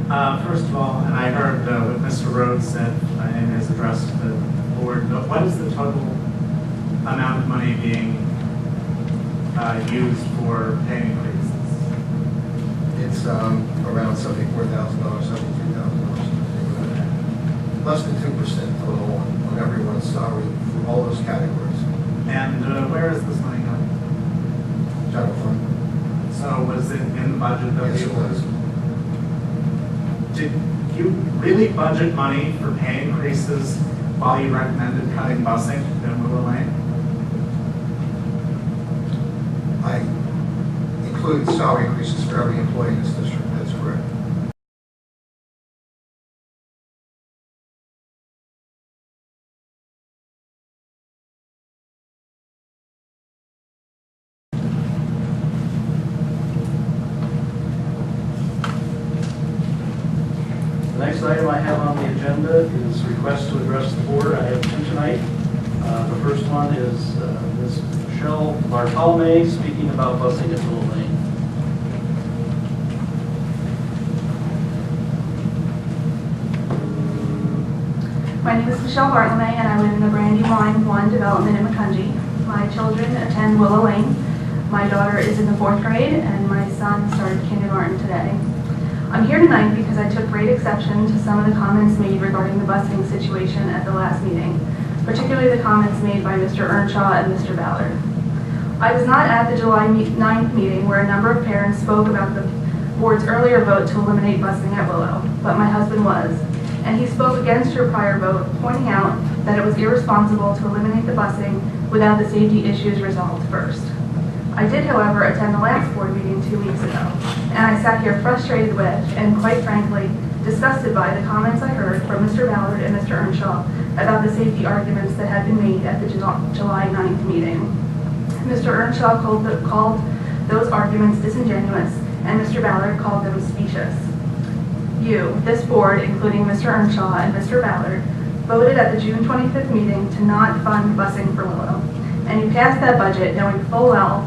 First of all, and I heard what Mr. Rhodes said in his address to the board, but what is the total amount of money being used for pay increases? It's around $74,000, $73,000. Less than 2% total on everyone's salary for all those categories. And where is this money going? General fund. So was it in the budget that Yes, it was. Did you really budget money for pay increases while you recommended cutting busing in Willow Lane? I included salary increases for every employee in this district. That's correct. The next item I have on the agenda is request to address the board. I have two tonight. The first one is Ms. Michelle Bartolome speaking about busing at Willow Lane. My name is Michelle Bartolome, and I live in the Brandywine 1 development in Macungie. My children attend Willow Lane. My daughter is in the 4th grade, and my son started kindergarten today. I'm here tonight because I took great exception to some of the comments made regarding the busing situation at the last meeting, particularly the comments made by Mr. Earnshaw and Mr. Ballard. I was not at the July 9th meeting where a number of parents spoke about the board's earlier vote to eliminate busing at Willow, but my husband was, and he spoke against your prior vote, pointing out that it was irresponsible to eliminate the busing without the safety issues resolved first. I did, however, attend the last board meeting 2 weeks ago, and I sat here frustrated with, and quite frankly, disgusted by the comments I heard from Mr. Ballard and Mr. Earnshaw about the safety arguments that had been made at the July 9th meeting. Mr. Earnshaw called those arguments disingenuous, and Mr. Ballard called them specious. You, this board, including Mr. Earnshaw and Mr. Ballard, voted at the June 25th meeting to not fund busing for Willow, and you passed that budget knowing full well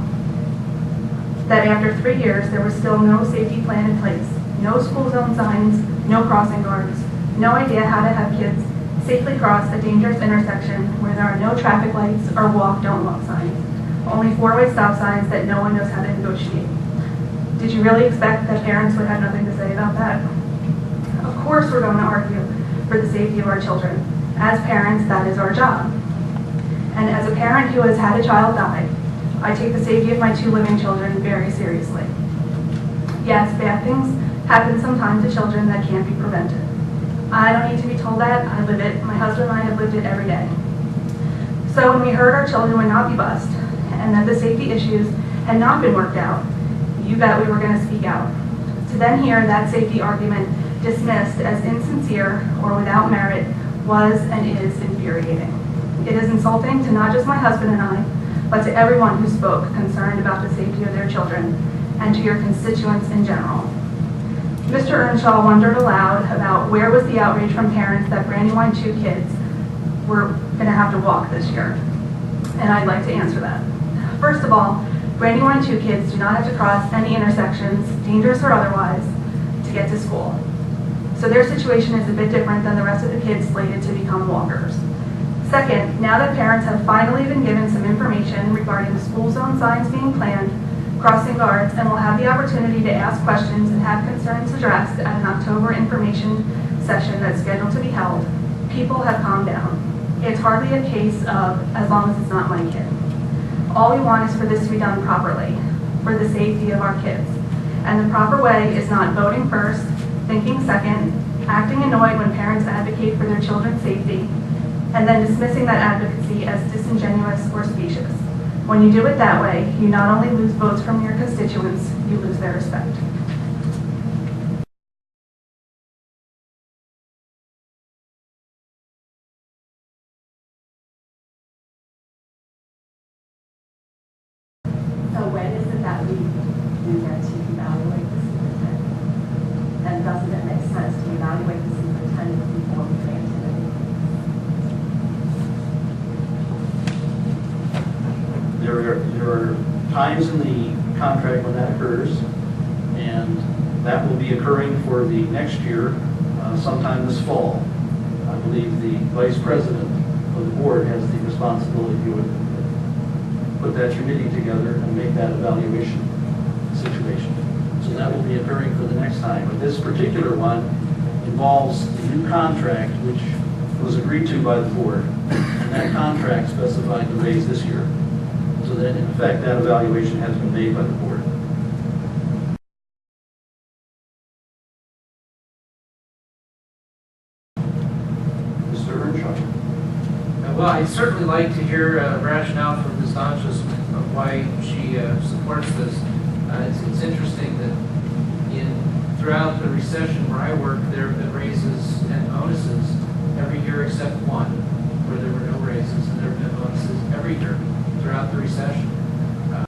that after 3 years there was still no safety plan in place, no school zone signs, no crossing guards, no idea how to have kids safely cross a dangerous intersection where there are no traffic lights or walk, don't look signs, only 4-way stop signs that no one knows how to negotiate. Did you really expect that parents would have nothing to say about that? Of course we're going to argue for the safety of our children. As parents, that is our job. And as a parent who has had a child die, I take the safety of my 2 living children very seriously. Yes, bad things happen sometimes to children that can't be prevented. I don't need to be told that. I live it. My husband and I have lived it every day. So when we heard our children would not be bused and that the safety issues had not been worked out, you bet we were going to speak out. To then hear that safety argument dismissed as insincere or without merit was and is infuriating. It is insulting to not just my husband and I, but to everyone who spoke concerned about the safety of their children and to your constituents in general. Mr. Earnshaw wondered aloud about where was the outrage from parents that Brandywine 2 kids were going to have to walk this year. And I'd like to answer that. First of all, Brandywine 2 kids do not have to cross any intersections, dangerous or otherwise, to get to school. So their situation is a bit different than the rest of the kids slated to become walkers. Second, now that parents have finally been given some information regarding the school zone signs being planned, crossing guards, and will have the opportunity to ask questions and have concerns addressed at an October information session that's scheduled to be held, people have calmed down. It's hardly a case of, as long as it's not my kid. All we want is for this to be done properly, for the safety of our kids. And the proper way is not voting first, thinking second, acting annoyed when parents advocate for their children's safety, and then dismissing that advocacy as disingenuous or specious. When you do it that way, you not only lose votes from your constituents, you lose their respect. So when is it that we do get to evaluate the superintendent? And doesn't it make sense to evaluate the superintendent before we grant it? There are times in the contract when that occurs, and that will be be occurring for the next year sometime this fall. I believe the vice president of the board has the responsibility to put that committee together and make that evaluation situation. So that will be occurring for the next time. But this particular one involves the new contract, which was agreed to by the board. And that contract specified the raise this year. So that in effect, that evaluation has been made by the board. Mr. Earnshaw. Well, I'd certainly like to hear rationale from Ms. Donchus of why she supports this. It's interesting that throughout the recession where I work, there have been raises and bonuses every year except one, where there were no raises, and there have been bonuses every year throughout the recession.